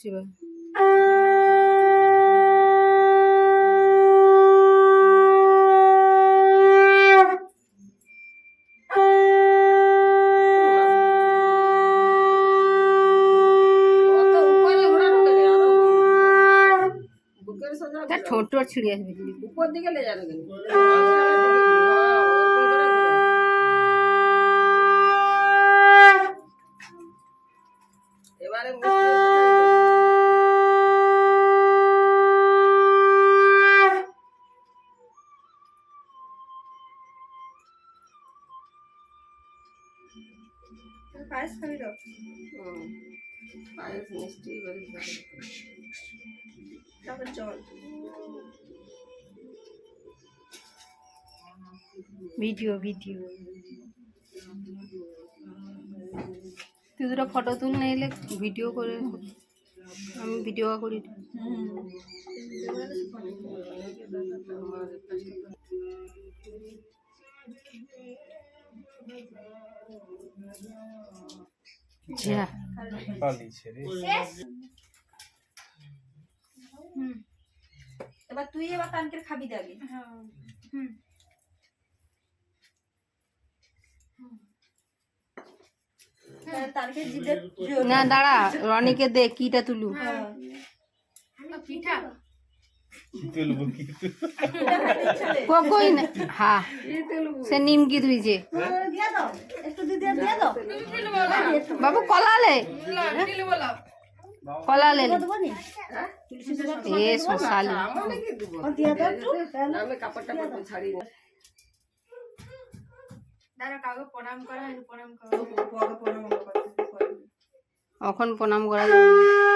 শিবায়। ঠোঁট ছিঁড়ে আসবে উপর দিকে লে যাবে এবারে পায়েস খাবি তো পায়েস মিষ্টি তারপর জল ভিডিও তুই দুটো ফটো তুল না এলে ভিডিও করে আমি ভিডিও করি যা এবার তুই এবার কানকে খাবি দেবে না দাঁড়া রনিকে দে কিটা তুলু কই না হ্যাঁ সে নিমকি ধুইছে বাবু কলালে কলালে এ শশালি এখন প্রণাম করা যাবে